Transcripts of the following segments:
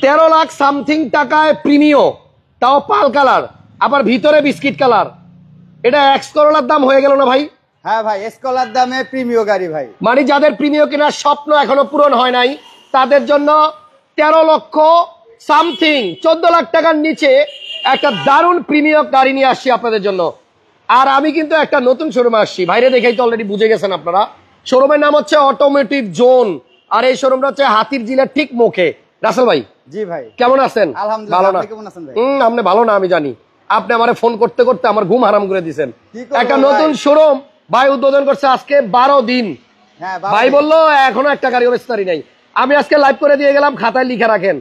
13 lakh something টাকায় Premio, তাও পাল colour, আবার ভিতরে বিস্কিট কালার। এটা এক্স করোলার দাম হয়ে গেল না ভাই? হ্যাঁ ভাই, এক্স করোলার দামে প্রিমিও গাড়ি ভাই। মানে যাদের প্রিমিও কেনার স্বপ্ন এখনো পূরণ হয় নাই তাদের জন্য 13 লক্ষ সামথিং 14 লাখ টাকার নিচে একটা দারুণ প্রিমিও গাড়ি নিয়ে আসছি আপনাদের জন্য। আর আমি কিন্তু একটা নতুন শোরুমে আসছি, বাইরে দেখেই তো অলরেডি বুঝে গেছেন আপনারা। শোরুমের নাম হচ্ছে অটোমোটিভ জোন, আর এই শোরুমটা হচ্ছে হাতির ঝিলের ঠিক মুখে। রাসেল ভাই, জি ভাই, কেমন আছেন? আলহামদুলিল্লাহ, ভালো না? আপনি কেমন আছেন ভাই? আপনি ভালো না আমি জানি, আপনি আমারে ফোন করতে করতে আমার ঘুম হারাম করে দিয়েছেন। একটা নতুন শোরুম ভাই উদ্বোধন করছে আজকে 12 দিন। হ্যাঁ ভাই বললো এখনো একটা গাড়ি ওরেস্তারি নাই। আমি আজকে লাইভ করে দিয়ে গেলাম, খাতায় লিখে রাখেন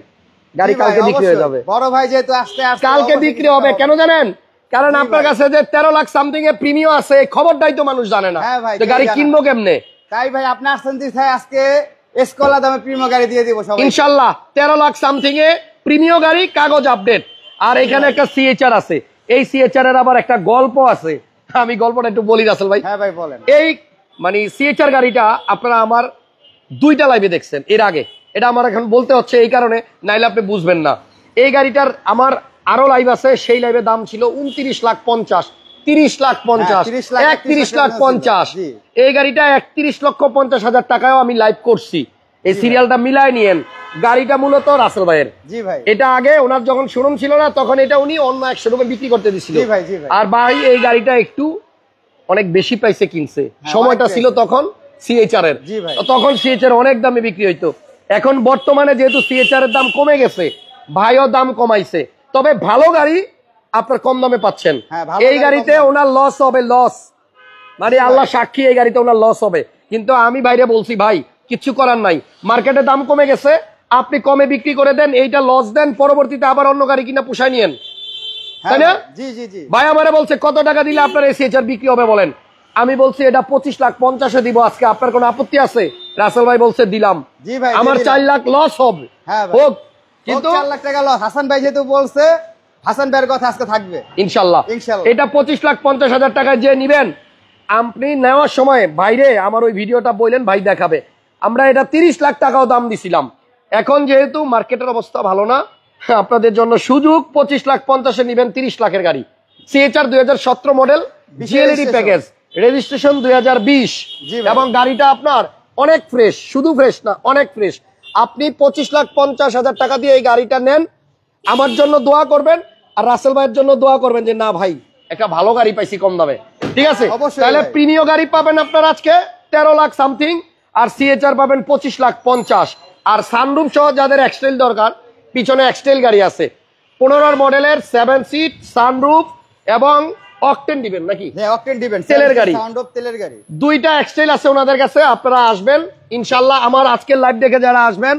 গাড়ি কালকে বিক্রি হয়ে যাবে। বড় ভাই যেহেতু আসতে আসতে কালকে বিক্রি হবে, কেন জানেন? কারণ আপনার কাছে যে 13 লাখ সামথিং এ প্রিমিও আছে, খবরটাই তো মানুষ জানে না, তো গাড়ি কিনবো কেমনে? তাই ভাই আপনি আসছেন যে আজকে এসকলা দামে প্রিমিও গাড়ি দিয়ে দিব সবাই ইনশাআল্লাহ। 13 লাখ সামথিং এ প্রিমিও গাড়ি, কাগজ আপডেট। আর এখানে একটা সিএচআর আছে, এই সিএচআর এর আবার একটা গল্প আছে, আমি গল্পটা একটু বলি রাসেল ভাই। হ্যাঁ ভাই বলেন। এই মানে সিএচআর গাড়িটা আপনারা আমার 2টা লাইভে দেখছেন এর আগে, এটা আমার এখন বলতে হচ্ছে এই কারণে, নাইলে আপনি বুঝবেন না। এই গাড়িটার আমার আরো লাইভ আছে, সেই লাইভে দাম ছিল 29 লাখ 50, 30 লাখ 50, 31 লাখ 50। এই গাড়িটা 31 লক্ষ 50 হাজার টাকায়ও আমি লাইভ করছি। এই সিরিয়ালটা মিলায় নিয়েন। গাড়িটা মূলত রাসেল ভাইয়ের। জি ভাই। এটা আগে ওনার যখন শোরুম ছিল না তখন এটা উনি অন্য এক শোরুমে বিক্রি করতে দিছিল। জি ভাই, জি ভাই। আর ভাই এই গাড়িটা একটু অনেক বেশি প্রাইসে কিনছে, সময়টা ছিল তখন সিএচআর এর, তখন সিএচআর অনেক দামে বিক্রি হইতো। এখন বর্তমানে যেহেতু সিএচআর এর দাম কমে গেছে, ভাইও দাম কমাইছে, তবে ভালো গাড়ি আপনার কম দামে পাচ্ছেন। এই গাড়িতে ওনার লস হবে, লস মানে আল্লাহ সাক্ষী, এই গাড়িতে ওনার লস হবে। কিন্তু আমি বাইরে বলছি ভাই কিচ্ছু করার নাই, মার্কেটে দাম কমে গেছে, আপনি কমে বিক্রি করে দেন, এইটা লস দেন, পরবর্তীতে আবার অন্য গাড়ি কিনা পোষায় নিয়েন, তাই না? ভাই আমারে বলছে কত টাকা দিলে আপনার এই সিএচআর বিক্রি হবে বলেন? আমি বলছি এটা 25 লাখ 50 দিব আজকে, আপনার কোনো আপত্তি আছে? রাসেল ভাই বলছে দিলাম। আমার 4 লাখ লস হবে, হোক, কিন্তু 4 লাখ টাকা লস হাসান ভাই যেহেতু বলছে, হাসান ভাইয়ের কথা আজকে থাকবে ইনশাআল্লাহ। এটা 25 লাখ 50 হাজার টাকায় যে নিবেন, আপনি নেওয়ার সময় ভাইরে আমার ওই ভিডিওটা বললেন, ভাই দেখাবে। আমরা এটা 30 লাখ টাকাও দাম দিছিলাম। এখন যেহেতু মার্কেটের অবস্থা ভালো না, আপনাদের জন্য সুযোগ, 25 লাখ 50 এ নিবেন 30 লাখের গাড়ি। সিএচআর 2017 মডেল, জিএলইডি প্যাকেজ, রেজিস্ট্রেশন 2020, এবং গাড়িটা আপনার অনেক ফ্রেশ, শুধু ফ্রেশ না অনেক ফ্রেশ। আপনি 25 লাখ 50 হাজার টাকা দিয়ে এই গাড়িটা নেন, আমার জন্য দোয়া করবেন আর রাসেল ভাইয়ের জন্য দোয়া করবেন যে না ভাই একটা ভালো গাড়ি পাইছি কম দামে, ঠিক আছে? তাহলে প্রিমিও গাড়ি পাবেন আপনার আজকে 13 লাখ সামথিং, আর সিএচআর পাবেন 25 লাখ 50। আর সানরুফ সহ যাদের এক্সটেল দরকার, পিছনে এক্সটেল গাড়ি আছে 15 মডেলের 7 সিট সানরুফ এবং অকটেন দিবেন নাকি? হ্যাঁ অকটেন দিবেন, তেলের গাড়ি, সানরুফ তেলের গাড়ি, 2টা এক্সটেল আছে ওনাদের কাছে। আপনারা আসবেন ইনশাআল্লাহ, আমার আজকের লাইভ দেখে যারা আসবেন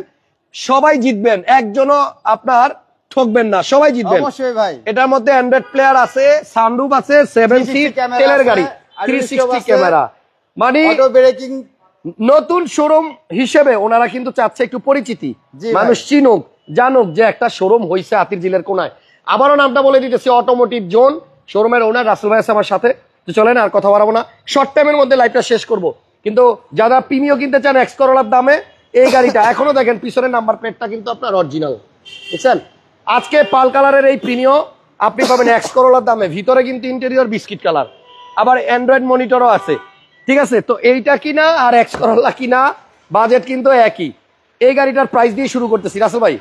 সবাই জিতবেন, একজনও আপনার ঠকবেন না, সবাই জিতবেন অবশ্যই ভাই। এটার মধ্যে অ্যান্ড্রয়েড প্লেয়ার আছে, সানরুফ আছে, 7 সিট তেলের গাড়ি, 360 ক্যামেরা, মানে অটো ব্রেকিং। নতুন শোরুম হিসেবে ওনারা কিন্তু চাচ্ছে একটু পরিচিতি, মানুষ চিনুক জানুক যে একটা শোরুম হইছে হাতির ঝিলের কোনায়। আবারও নামটা বলে দিতেছি, অটোমোটিভ জোন। শোরুমের ওনার রাসেল ভাই আছে আমার সাথে, তো চলেন আর কথা বাড়াবো না, শর্ট টাইমের মধ্যে লাইভটা শেষ করব। কিন্তু যারা প্রিমিও কিনতে চান এক্স করোলার দামে, এই গাড়িটা এখনো দেখেন পিছনের নাম্বার প্লেটটা কিন্তু আপনার অরিজিনাল, বুঝছেন? আজকে পাল কালারের এই প্রিমিও আপনি পাবেন এক্স করোলার দামে, ভিতরে কিন্তু ইন্টেরিয়র বিস্কিট কালার, আবার অ্যান্ড্রয়েড মনিটরও আছে, ঠিক আছে? তো এইটা কিনা আর এক্স করোলা কিনা বাজেট কিন্তু একই। এই গাড়িটার প্রাইস দিয়ে শুরু করতেছি রাসেল ভাই।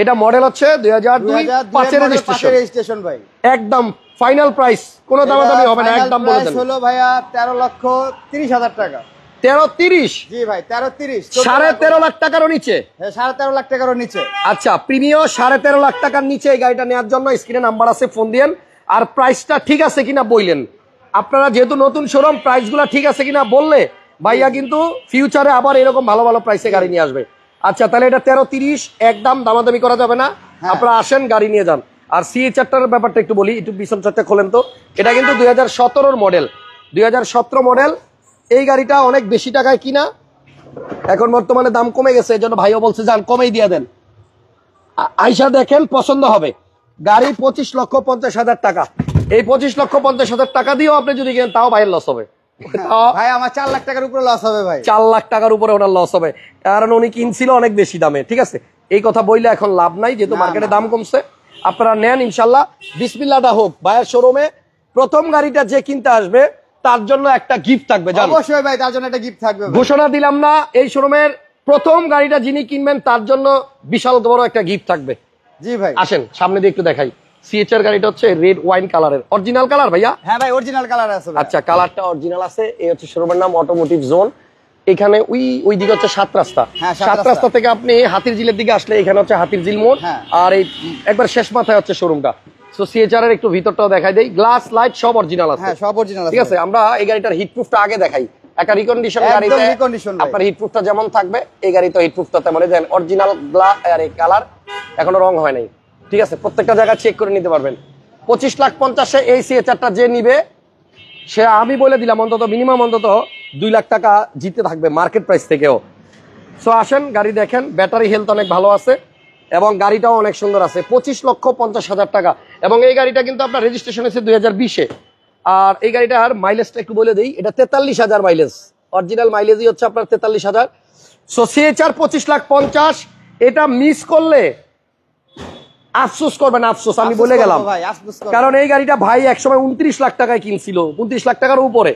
এটা মডেল হচ্ছে 2002 5 রেজিস্ট্রেশন ভাই, একদম ফাইনাল প্রাইস, কোনো দামাদামি হবে না, একদম বলে দেন। হলো ভাইয়া 13 লক্ষ 30 হাজার টাকা। 13-30? জি ভাই 13-30, 13.5 লাখ টাকারও নিচে। হ্যাঁ 13.5 লাখ টাকারও নিচে। আচ্ছা, প্রিমিও 13.5 লাখ টাকার নিচে এই গাড়িটা নেওয়ার জন্য স্ক্রিনে নাম্বার আছে, ফোন দিয়েন। আর প্রাইসটা ঠিক আছে কিনা বললেন, আপনারা যেহেতু নতুন শোরুম, প্রাইসগুলো ঠিক আছে কিনা বললে ভাইয়া কিন্তু ফিউচারে আবার এরকম ভালো ভালো প্রাইসে গাড়ি নিয়ে আসবে। আচ্ছা তাহলে এটা 13-30, একদম দামাদামি করা যাবে না, আপনারা আসেন গাড়ি নিয়ে যান। আর সিএচআরটার ব্যাপারটা একটু বলি, একটু পিছন চারটা খোলেন তো। এটা কিন্তু 2017 মডেল, 2017 মডেল। এই গাড়িটা অনেক বেশি টাকায় কিনা, এখন বর্তমানে দাম কমে গেছে, এই জন্য ভাইও বলছে যান কমেই দিয়ে দেন, আইসা দেখেন পছন্দ হবে। গাড়ি 25 লক্ষ 50 হাজার টাকা। এই 25 লক্ষ 50 হাজার টাকা দিয়েও আপনি যদি কেনেন তাও ভাইয়ের লস হবে ভাই, আমার 4 লাখ টাকার উপরে লস হবে ভাই, 4 লাখ টাকার উপরে ওনার লস হবে, কারণ উনি কিনছিল অনেক বেশি দামে, ঠিক আছে? এই কথা বইলে এখন লাভ নাই, যেহেতু মার্কেটে দাম কমছে। আপনারা নেন ইনশাল্লাহ, বিসমিল্লাহটা হোক। ভাইয়ের শোরুমে প্রথম গাড়িটা যে কিনতে আসবে তার জন্য একটা গিফট থাকবে, অবশ্যই ভাই, তার জন্য একটা গিফট থাকবে। ঘোষণা দিলাম না, এই শোরুমের প্রথম গাড়িটা যিনি কিনবেন তার জন্য বিশাল বড় একটা গিফট থাকবে। জি ভাই, আসেন সামনে দিয়ে একটু দেখাই। সিএচআর গাড়িটা হচ্ছে রেড ওয়াইন কালারের, অরিজিনাল কালার ভাইয়া? হ্যাঁ ভাই, অরিজিনাল কালার আছে। আচ্ছা, কালারটা অরিজিনাল আছে। এই হচ্ছে শোরুমের নাম অটোমোটিভ জোন। এখানে ওই দিকে হচ্ছে 7 রাস্তা। 7 রাস্তা থেকে আপনি হাতির ঝিলের দিকে আসলে এখানে হচ্ছে হাতির ঝিল মোড়, আর এই একবার শেষ মাথায় হচ্ছে শোরুমটা। সো সিএচআর এর একটু ভিতরটাও দেখাই দেই। গ্লাস লাইট সব অরিজিনাল আছে। হ্যাঁ, সব অরিজিনাল আছে। ঠিক আছে, আমরা এই গাড়িটার হিটপ্রুফটা আগে দেখাই। একটা রিকন্ডিশন গাড়িতে আপনার হিটপ্রুফটা যেমন থাকবে, এই গাড়িতে হিটপ্রুফটা তেমনই দেন। অরিজিনাল গ্লাস আর এই কালার এখনো রং হয় নাই। ঠিক আছে, প্রত্যেকটা জায়গা চেক করে নিতে পারবেন। 25,50,000 এই সিএচআরটা যে নিবে সে, আমি বলে দিলাম, অন্তত মিনিমাম অন্তত 2 লাখ টাকা জিতে থাকবে মার্কেট প্রাইস থেকেও। সো আসেন গাড়ি দেখেন, ব্যাটারি হেলথ অনেক ভালো আছে এবং গাড়িটাও অনেক সুন্দর আছে। 25,50,000 টাকা। এবং এই গাড়িটা কিন্তু আপনার রেজিস্ট্রেশন হয়েছে 2020-এ। আর এই গাড়িটার মাইলেজটা একটু বলে দিই, এটা 43,000 মাইলেজ। অরিজিনাল মাইলেজই হচ্ছে আপনার 43,000। সো সিএচআর 25,50,000, এটা মিস করলে আফসোস করবেন, আফসোস আমি বলে গেলাম। কারণ এই গাড়িটা ভাই একসময় 29 লাখ টাকায় কিনছিল, 29 লাখ টাকার উপরে।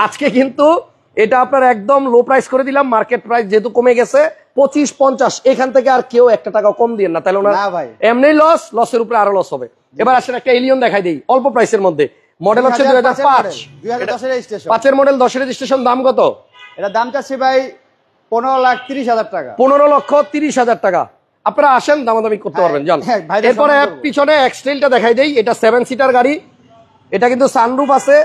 আজকে কিন্তু এটা আপনার একদম লো প্রাইস করে দিলাম। মার্কেট প্রাইস যেহেতু কমে গেছে 25,50, এখান থেকে আর কেউ 1 টাকা কম দিয়ে না, তাহলে ওনার এমনি লসের উপরে আরো লস হবে। এবার আসেন একটা এলিয়ন দেখাই দিই অল্প প্রাইসের মধ্যে। মডেল হচ্ছে 2005, 5-এর মডেল, 10-এর রেজিস্ট্রেশন। দাম কত? এটা দাম চাচ্ছি ভাই 15,30,000 টাকা। 15,30,000 টাকা। আপনারা আসেন, দামাদামি করতে পারবেন। জান, এরপরে পিছনে এক্সটেলটা দেখাই দেই। এটা 7 সিটার গাড়ি, এটা কিন্তু সানরুফ আছে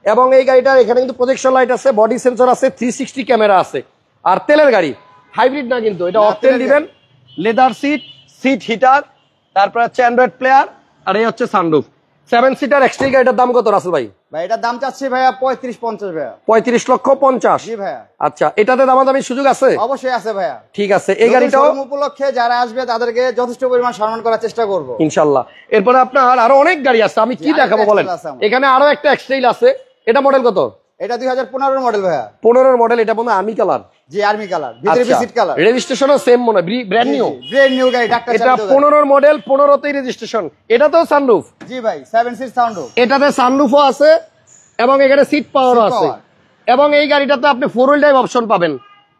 এবং এই গাড়িটার এখানে কিন্তু প্রজেকশন লাইট আছে, বডি সেন্সর আছে, 360 ক্যামেরা আছে। আর তেলের গাড়ি, হাইব্রিড না কিন্তু, এটা অকটেন দিবেন। লেদার সিট, সিট হিটার, তারপর হচ্ছে অ্যান্ড্রয়েড প্লেয়ার, আর এই হচ্ছে সানরুফ। 7 সিটার এক্সটেল গাড়িটার দাম কত রাসেল ভাই? ভাই এটার দাম চাচ্ছি ভাইয়া 35,50 ভাইয়া। 35,50,000। জি ভাইয়া। আচ্ছা, এটাতে দামাদামির সুযোগ আছে? অবশ্যই আছে ভাইয়া। ঠিক আছে, এই গাড়িটাও উপলক্ষে যারা আসবে তাদেরকে যথেষ্ট পরিমাণ সম্মান করার চেষ্টা করব ইনশাআল্লাহ। এরপরে আপনার আরো অনেক গাড়ি আছে, আমি কি দেখাবো বলেন? এখানে আরো একটা এক্সটেল আছে। এটা মডেল কত? এটা 2015 মডেল ভাইয়া। 15 মডেল। এটা বন্ধু আর্মি কালার। জি, আর্মি কালার, ভিতরে বিসিট কালার। রেজিস্ট্রেশনও সেম মনে হয়, ব্র্যান্ড নিউ। ব্র্যান্ড নিউ গাড়ি, ডাক্তার এটা 15 মডেল, 15তেই রেজিস্ট্রেশন। এটা তো সানরুফ। জি ভাই, 7 সিট সানরুফ। এটাতে সানরুফও আছে এবং এখানে সিট পাওয়ারও আছে। এবং এই গাড়িটাতে আপনি 4 হুইল ড্রাইভ অপশন পাবেন।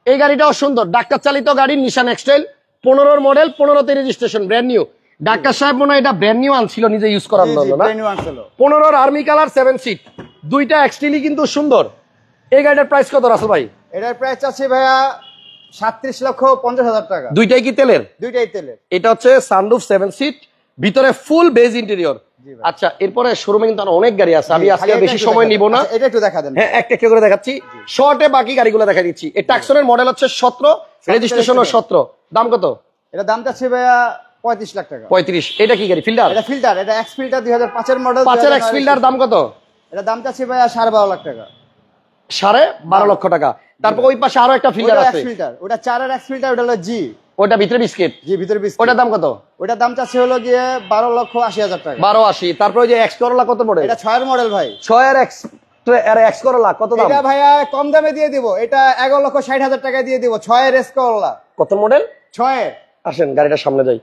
এই গাড়িটাও সুন্দর, ডাক্তার চালিত গাড়ি, নিশান এক্সটাইল, 15 মডেল, 15তেই রেজিস্ট্রেশন, ব্র্যান্ড নিউ। ডাক্তার সাহেব মনে হয় এটা ব্র্যান্ড নিউ আনছিল নিজে ইউজ করার জন্য না? 15 আর্মি কালার, 7 সিট, দুইটা এক্সটেলই কিন্তু সুন্দর। এই গাড়িটার প্রাইস কত রাসেল ভাই? এটার প্রাইস আছে ভাইয়া 37,50,000 টাকা। দুইটাই কি তেলের? দুইটাই তেলের। এটা হচ্ছে সানরুফ 7 সিট, ভিতরে ফুল বেজ ইন্টেরিয়র। আচ্ছা, এরপরে শোরুমে কিন্তু অনেক গাড়ি আছে, আমি আজকে বেশি সময় নিব না। এটা একটু দেখা দেন। হ্যাঁ, একটা করে দেখাচ্ছি, শর্টে বাকি গাড়িগুলো দেখাই দিচ্ছি। এই ট্যাক্সনের মডেল হচ্ছে 17, রেজিস্ট্রেশনও 17। দাম কত? এটা দাম চাচ্ছে ভাইয়া 35 লাখ টাকা। 35। এটা কি গাড়ি? ফিল্ডার? এটা ফিল্ডার, এটা এক্স ফিল্ডার 2005 এর মডেল। 5-এর এক্স ফিল্ডার দাম কত? এটা দাম চাচ্ছে ভাইয়া 12.5 লাখ টাকা। 12.5 লক্ষ টাকা। তারপর ওই পাশে আরো একটা ফিল্ডার আছে, ওটা 4-এর এক্স ফিল্ডার, ওটা হলো জি, ওটা ভিতরে বিস্কিট। জি, ভিতরে বিস্কিট। ওটার দাম কত? ওটার দাম চাচ্ছে হলো গিয়ে 12,80,000 টাকা। 12.80। তারপর ওই যে এক্স করোলা কত মডেল? এটা 6-এর মডেল ভাই। 6-এর এক্স করোলা কত দাম? এটা ভাইয়া কম দামে দিয়ে দিব, এটা 11,60,000 টাকায় দিয়ে দিব। 6-এর এক্স করোলা। কত মডেল? 6-এর। আসেন গাড়িটার সামনে যাই।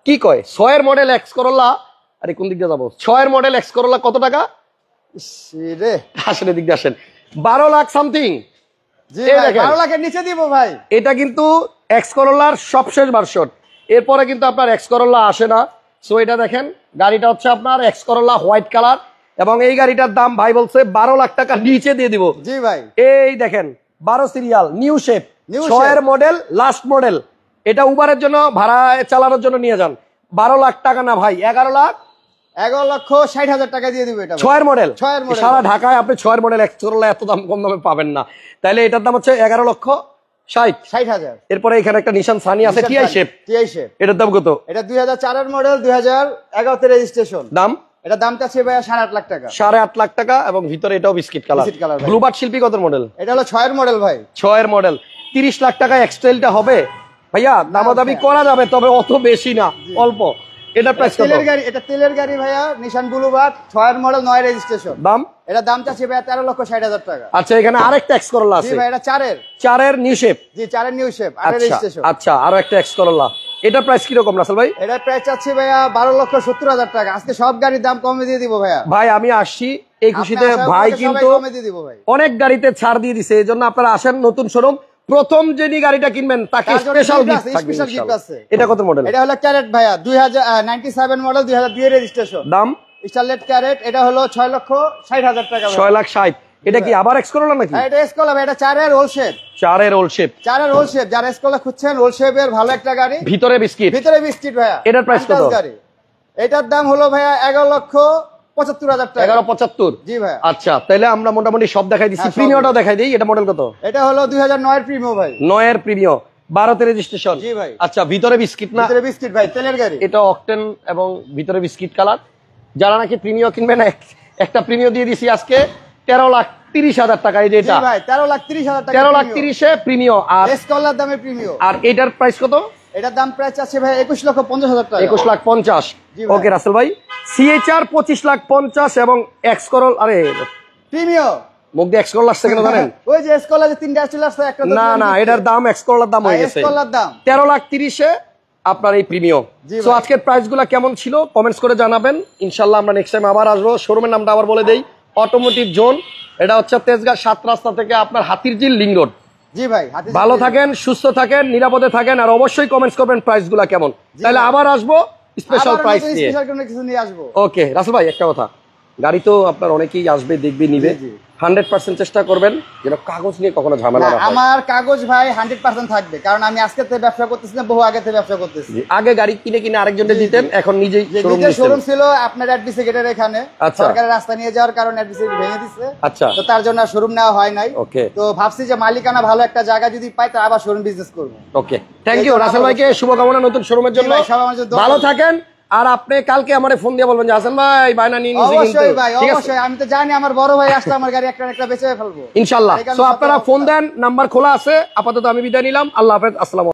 কি কয় 6-এর মডেল এক্স করোলা? আরে কোন দিক দিয়ে যাবো? 6-এর মডেল এক্স করোলা কত টাকা? রে, আসেন এদিক দিয়ে আসেন। 12 লাখ সামথিং। জি ভাই, 12 লাখের নিচে দিব ভাই। এটা কিন্তু এক্স করোলার সবশেষ ভার্সন, এরপরে কিন্তু আপনার এক্স করোলা আসে না। সো এটা দেখেন, গাড়িটা হচ্ছে আপনার এক্স করোলা হোয়াইট কালার এবং এই গাড়িটার দাম ভাই বলছে 12 লাখ টাকা নিচে দিয়ে দিব। জি ভাই, এই দেখেন 12 সিরিয়াল, নিউ শেপ, 6-এর মডেল, লাস্ট মডেল। এটা উবারের জন্য, ভাড়া চালানোর জন্য নিয়ে যান। 12 লাখ টাকা না ভাই, 11,60,000 টাকা দিয়ে দিব। এটা 6-এর মডেল। 6-এর মডেল। সারা ঢাকায় আপনি 6-এর মডেল এক্স করোলা এত দাম কম দামে পাবেন না। তাহলে এটার দাম হচ্ছে 11,60,000। এরপরে এখানে একটা নিশান সানি আছে, টিআই শেপ। এটার দাম কত? এটা 2004-এর মডেল, 2011-তে রেজিস্ট্রেশন। দাম? এটা দাম চাচ্ছে ভাইয়া 8.5 লাখ টাকা। 8.5 লাখ টাকা এবং ভিতরে এটাও বিস্কিট কালার। ব্লুবার্ড শিল্পী কত মডেল? এটা হলো 6-এর মডেল ভাই। 6-এর মডেল। 30 লাখ টাকা এক্সটেলটা হবে ভাইয়া, দামাদামি করা যাবে, তবে অত বেশি না, অল্প। এটা প্রাইস কত? তেলের গাড়ি, এটা তেলের গাড়ি ভাইয়া, নিশান ব্লুবার্ড, 6-এর মডেল, 9 রেজিস্ট্রেশন। দাম? এটা দাম চাচ্ছে ভাইয়া 13,60,000 টাকা। আচ্ছা, এখানে আরেকটা এক্স করোলা আছে। জি ভাই, এটা 4-এর। 4-এর নিউ শেপ। জি, 4-এর নিউ শেপ, 8 রেজিস্ট্রেশন। আচ্ছা, আরো একটা এক্স করোলা। এটা প্রাইস কিরকম রাসেল ভাই? এটা প্রাইস চাচ্ছি ভাইয়া 12,70,000 টাকা। আজকে সব গাড়ির দাম কমে দিয়ে দিব ভাইয়া। ভাই আমি আসছি এই খুশিতে, আপনি আসার ভাই পরে কিন্তু সবাই কমে দিয়ে দিব ভাই। অনেক গাড়িতে ছাড় দিয়ে দিছে, এই জন্য আপনারা আসেন নতুন শোরুম। প্রথম যিনি গাড়িটা কিনবেন তাকে তার জন্য স্পেশাল gift গিফট আছে, থাকবে special gift ইনশাআল্লাহ। আছে। এটা কত মডেল? এটা হলো ক্যারেট ভাইয়া, 2097 মডেল, 2002 রেজিস্ট্রেশন। দাম স্টারলেট ক্যারেট, এটা হলো 6,60,000 টাকা ভাইয়া। 6,60,000। এটা কি আবার এক্স করোলা নাকি? এটা এসকোলা ভাই, এটা 4-এর রোল শেপ। 4-এর রোল শেপ। 4-এর রোল শেপ, যারা এসকোলা খুঁজছেন রোল শেপের ভালো একটা গাড়ি, ভিতরে বিস্কিট, ভিতরে বিস্কিট ভাইয়া। এটার প্রাইস কত? Fantastic গাড়ি। এটার দাম হলো ভাইয়া 11,75,000 টাকা। 11,75। জি ভাইয়া। আচ্ছা তাহলে আমরা মোটামুটি সব দেখাই দিচ্ছি, হ্যাঁ, সব প্রিমিয়মটাও দেখাই দিই। এটা মডেল কত? এটা হলো 2009 প্রিমিয়াম ভাই। 9-এর প্রিমিয়ম, 12-তে রেজিস্ট্রেশন। জি ভাই। আচ্ছা ভিতরে বিস্কিট না? ভিতরে বিস্কিট ভাই, তেলের গাড়ি। এটা অকটেন এবং ভিতরে বিস্কিট কালার। যারা নাকি প্রিমিয়ম কিনবেন, একটা প্রিমিয়ম দিয়ে দিছি আজকে 13,30,000 টাকা। এই যে জি এটা ভাই, 13,30,000 টাকা। 13,30,000-এ প্রিমিয়ম। আর এসকোলার দামে প্রিমিয়াম। আর এটার প্রাইস কত? এটার দাম প্রাইস আছে ভাই 21,50,000 টাকা। 21,50,000। জি ভাই। ওকে রাসেল ভাই, সিএইচআর 25,50,000 এবং এক্স করল। আরে প্রিমিয়াম। মুখ দিয়ে এক্স করল আসছে কেন জানেন? ওই যে এসকোলা যে তিনটা আসছিল, একটা না না, এটার দাম এক্স করলার দাম হয়ে গেছে এসকোলার দাম 13,30,000-এ আপনার এই প্রিমিয়ম। জি সো ভাই। আজকের প্রাইস গুলা কেমন ছিল কমেন্টস করে জানাবেন। ইনশাল্লাহ আমরা নেক্সট টাইম আবার আসবো। শোরুমের নামটা আবার বলে দেই, অটোমোটিভ জোন। এটা হচ্ছে তেজগাঁ 7 রাস্তা থেকে আপনার হাতিরঝিল লিং রোড। জি ভাই। ভালো থাকেন, সুস্থ থাকেন, নিরাপদে থাকেন, আর অবশ্যই কমেন্টস করবেন প্রাইস গুলা কেমন। তাহলে আবার আসবো স্পেশাল প্রাইস নিয়ে। স্পেশাল কোনো কিছু নিয়ে আসবো। ওকে রাসেল ভাই, একটা কথা, গাড়ি তো আপনার অনেকেই আসবে, দেখবে, নিবে। জি, জি। 100% চেষ্টা করবেন যেন কাগজ নিয়ে কখনো ঝামেলা না, না হয়। আমার কাগজ ভাই 100% থাকবে, কারণ আমি আজকে থেকে ব্যবসা করতেছি না, বহু আগে থেকে ব্যবসা করতেছি। জি, আগে গাড়ি কিনে কিনে আরেকজনকে দিতেন, এখন নিজেই যে শোরুম নিজের দিচ্ছেন। শোরুম ছিল আপনার অ্যাডভিসে গেটের এখানে, আচ্ছা। সরকারের রাস্তা নিয়ে যাওয়ার কারণে অ্যাডভিসে ভেঙে দিচ্ছে। আচ্ছা। তো তার জন্য শোরুম নেওয়া হয় নাই। ওকে। তো ভাবছি যে মালিকানা ভালো একটা জায়গা যদি পাই, তা আবার শোরুম বিজনেস করবো। ওকে, থ্যাংক ইউ রাসেল ভাইকে, শুভকামনা নতুন শোরুমের জন্য। জি ভাই, সবাই আমার জন্য দোয়া ভালো করবেন। থাকেন। আর আপনি কালকে আমারে ফোন দিয়ে বলবেন যে হাসান ভাই বায়না নিয়ে নিছি কিন্তু। অবশ্যই ভাই, ঠিক আছে অবশ্যই। আমি তো জানি আমার বড় ভাই আসলে আমার গাড়ি একটা না একটা বেঁচে ফেলবো ইনশাআল্লাহ। এই কারণে সো সব আপনারা অবস্থা। ফোন দেন, নাম্বার খোলা আছে। আপাতত আমি বিদায় নিলাম। আল্লাহ হাফেজ, আসসালামু আলাইকুম।